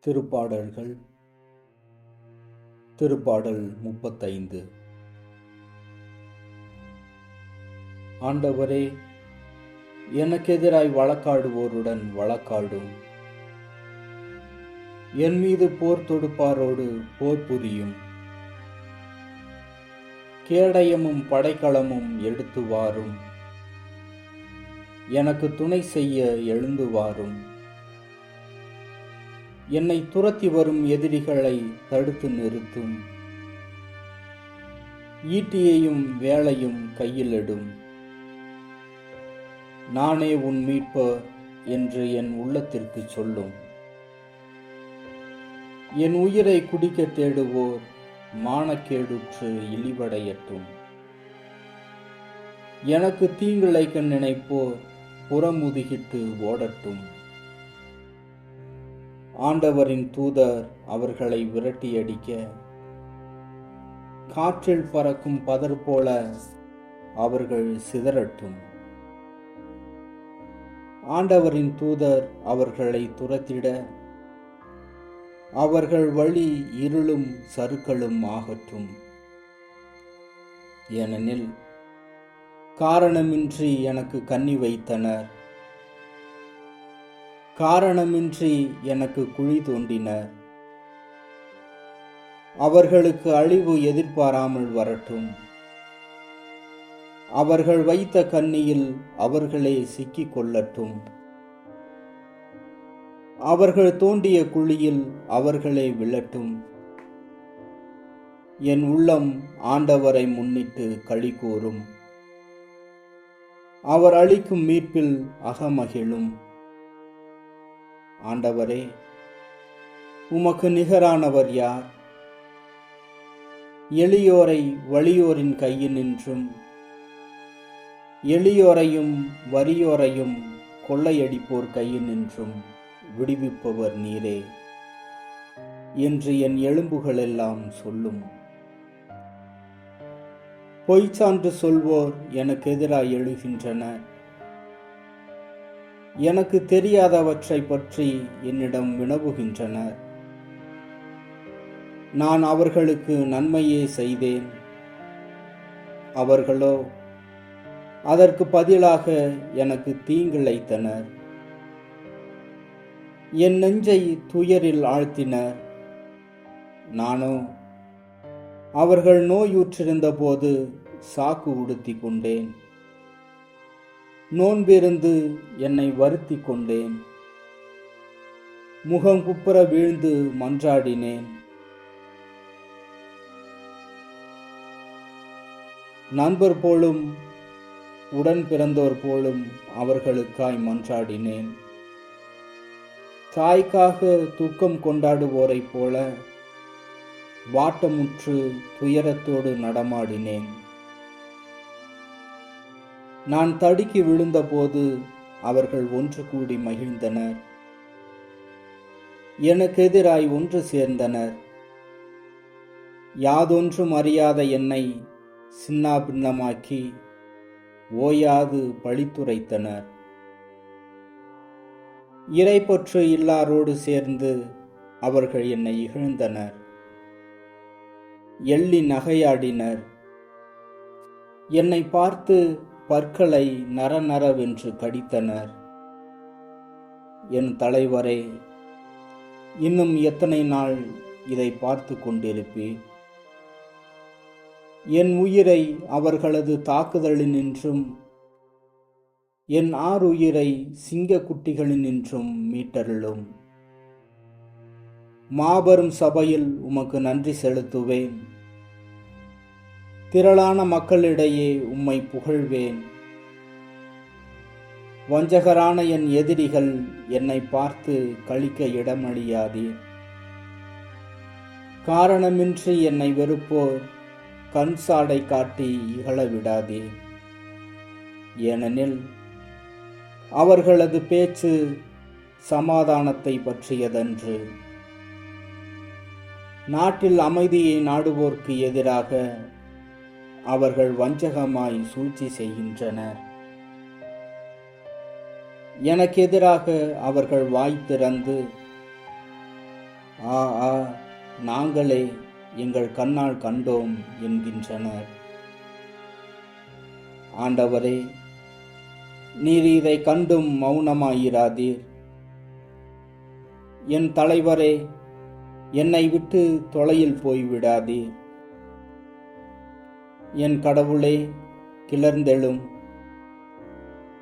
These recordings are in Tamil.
திருப்பாடல்கள் திருப்பாடல் 35. ஆண்டவரே, எனக்கெதிராய் வழக்காடுவோருடன் வழக்காடும். என் மீது போர் தொடுப்பாரோடு போர் புரியும். கேடயமும் படைக்கலமும் எடுத்து வாரும். எனக்கு துணை செய்ய எழுந்து வாரும். என்னை துரத்தி வரும் எதிரிகளை தடுத்து நிறுத்தும். ஈட்டியையும் வேலையும் கையில் எடும். நானே உன் மீட்பர் என்று என் உள்ளத்திற்கு சொல்லும். என் உயிரை குடிக்க தேடுவோர் மானக்கேடுற்று இழிவடையட்டும். எனக்கு தீங்கிழைக்க நினைப்போர் புறமுதுகிட்டு ஓடட்டும். ஆண்டவரின் தூதர் அவர்களை விரட்டியடிக்க, காற்றில் பறக்கும் பதர் போல அவர்கள் சிதறட்டும். ஆண்டவரின் தூதர் அவர்களை துரத்திட, அவர்கள் வழி இருளும் சறுக்கலும் ஆகட்டும். ஏனெனில் காரணமின்றி எனக்கு கண்ணி வைத்தனர். காரணமின்றி எனக்கு குழி தோண்டினர். அவர்களுக்கு அழிவு எதிர்பாராமல் வரட்டும். அவர்கள் வைத்த கண்ணியில் அவர்களே சிக்கிக் கொள்ளட்டும். அவர்கள் தோண்டிய குழியில் அவர்களே விழட்டும். என் உள்ளம் ஆண்டவரை முன்னிட்டு களி கூறும். அவர் அளிக்கும் மீட்பில் அகமகிழும். ஆண்டவரே, உமக்கு நிகரானவர் யார்? எளியோரை வலியோரின் கையினின்றும் எளியோரையும் வறியோரையும் கொள்ளையடிப்போர் கையினின்றும் விடுவிப்பவர் நீரே என்று என் எலும்புகளெல்லாம் சொல்லும். பொய்ச்சான்று சொல்வோர் எனக்கு எதிராய் எழுகின்றனர். எனக்கு தெரியாதவற்றை பற்றி என்னிடம் வினவுகின்றனர். நான் அவர்களுக்கு நன்மையே செய்தேன். அவர்களோ அதற்கு பதிலாக எனக்கு தீங்கிழைத்தனர். என் நெஞ்சை துயரில் ஆழ்த்தினர். நானோ அவர்கள் நோயுற்றிருந்த போது சாக்கு உடுத்தி கொண்டேன். நோன்பிருந்து என்னை வருத்தி கொண்டேன். முகம் குப்புற வீழ்ந்து மன்றாடினேன். நண்பர் போலும் உடன் பிறந்தோர் போலும் அவர்களுக்காய் மன்றாடினேன். தாய்க்காக துக்கம் கொண்டாடுவோரைப் போல வாட்டமுற்று துயரத்தோடு நடமாடினேன். நான் தடுக்கி விழுந்தபோது அவர்கள் ஒன்று கூடி மகிழ்ந்தனர். எனக்கு எதிராய் ஒன்று சேர்ந்தனர். யாதொன்றும் அறியாத என்னை சின்னாபின்னமாக்கி ஓயாது பழித்துரைத்தனர். இறைப்பற்று இல்லாரோடு சேர்ந்து அவர்கள் என்னை இகழ்ந்தனர். எள்ளி நகையாடினர். என்னை பார்த்து பற்களை நரநரவென்று கடித்தனர். என் தலைவரே, இன்னும் எத்தனை நாள் இதை பார்த்து கொண்டிருப்பேன்? என் உயிரை அவர்களது தாக்குதலினின்றும் என் ஆறுயிரை சிங்க குட்டிகளினின்றும் மீட்டருளும். மாபெரும் சபையில் உமக்கு நன்றி செலுத்துவேன். திரளான மக்களிடையே உம்மை புகழ்வேன். வஞ்சகரான என் எதிரிகள் என்னை பார்த்து களிக்க இடமளியாதீர். காரணமின்றி என்னை வெறுப்போர் கண் சாடை காட்டி இகழ விடாதீர். ஏனெனில் அவர்களது பேச்சு சமாதானத்தை பற்றியதன்று. நாட்டில் அமைதியை நாடுவோர்க்கு எதிராக அவர்கள் வஞ்சகமாய் சூழ்ச்சி செய்கின்றனர். எனக்கு எதிராக அவர்கள் வாய் திறந்து ஆ ஆ நாங்களே எங்கள் கண்ணால் கண்டோம் என்கின்றனர். ஆண்டவரே, நீர் இதை கண்டும் மௌனமாயிராதீர். என் தலைவரே, என்னை விட்டு தொலையில் போய்விடாதீர். என் கடவுளே, கிளர்ந்தெழும்.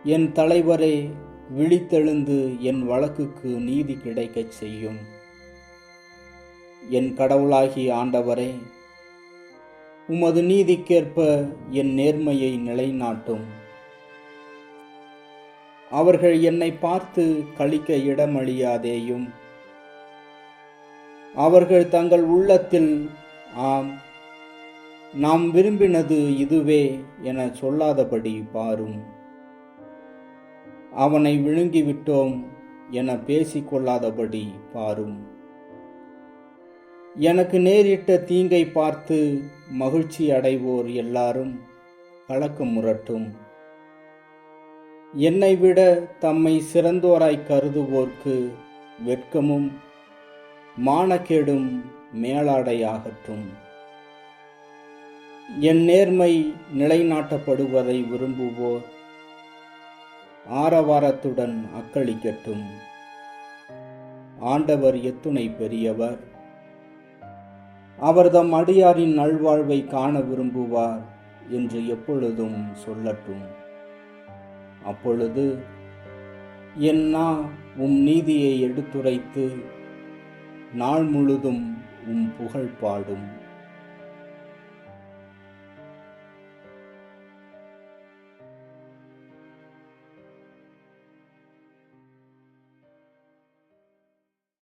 என் தலைவரே, விழித்தெழுந்து என் வழக்குக்கு நீதி கிடைக்கச் செய்யும். என் கடவுளாகிய ஆண்டவரே, உமது நீதிக்கேற்ப என் நேர்மையை நிலைநாட்டும். அவர்கள் என்னை பார்த்து களிக்க இடமளியாதேயும். அவர்கள் தங்கள் உள்ளத்தில், ஆம், நாம் விரும்பினது இதுவே என சொல்லாதபடி பாரும். அவனை விழுங்கிவிட்டோம் என பேசிக்கொள்ளாதபடி பாரும். எனக்கு நேரிட்ட தீங்கை பார்த்து மகிழ்ச்சி அடைவோர் எல்லாரும் கலக்கமுறட்டும். என்னை விட தம்மை சிறந்தோராய் கருதுவோர்க்கு வெட்கமும் மானக்கேடும் மேலாடையாகட்டும். என் நேர்மை நிலைநாட்டப்படுவதை விரும்புவோர் ஆரவாரத்துடன் அக்களிக்கட்டும். ஆண்டவர் எத்துணை பெரியவர்! அவர் தம் அடியாரின் நல்வாழ்வை காண விரும்புவார் என்று எப்பொழுதும் சொல்லட்டும். அப்பொழுது என் நா உம் நீதியை எடுத்துரைத்து நாள் முழுதும் உம் புகழ் பாடும்.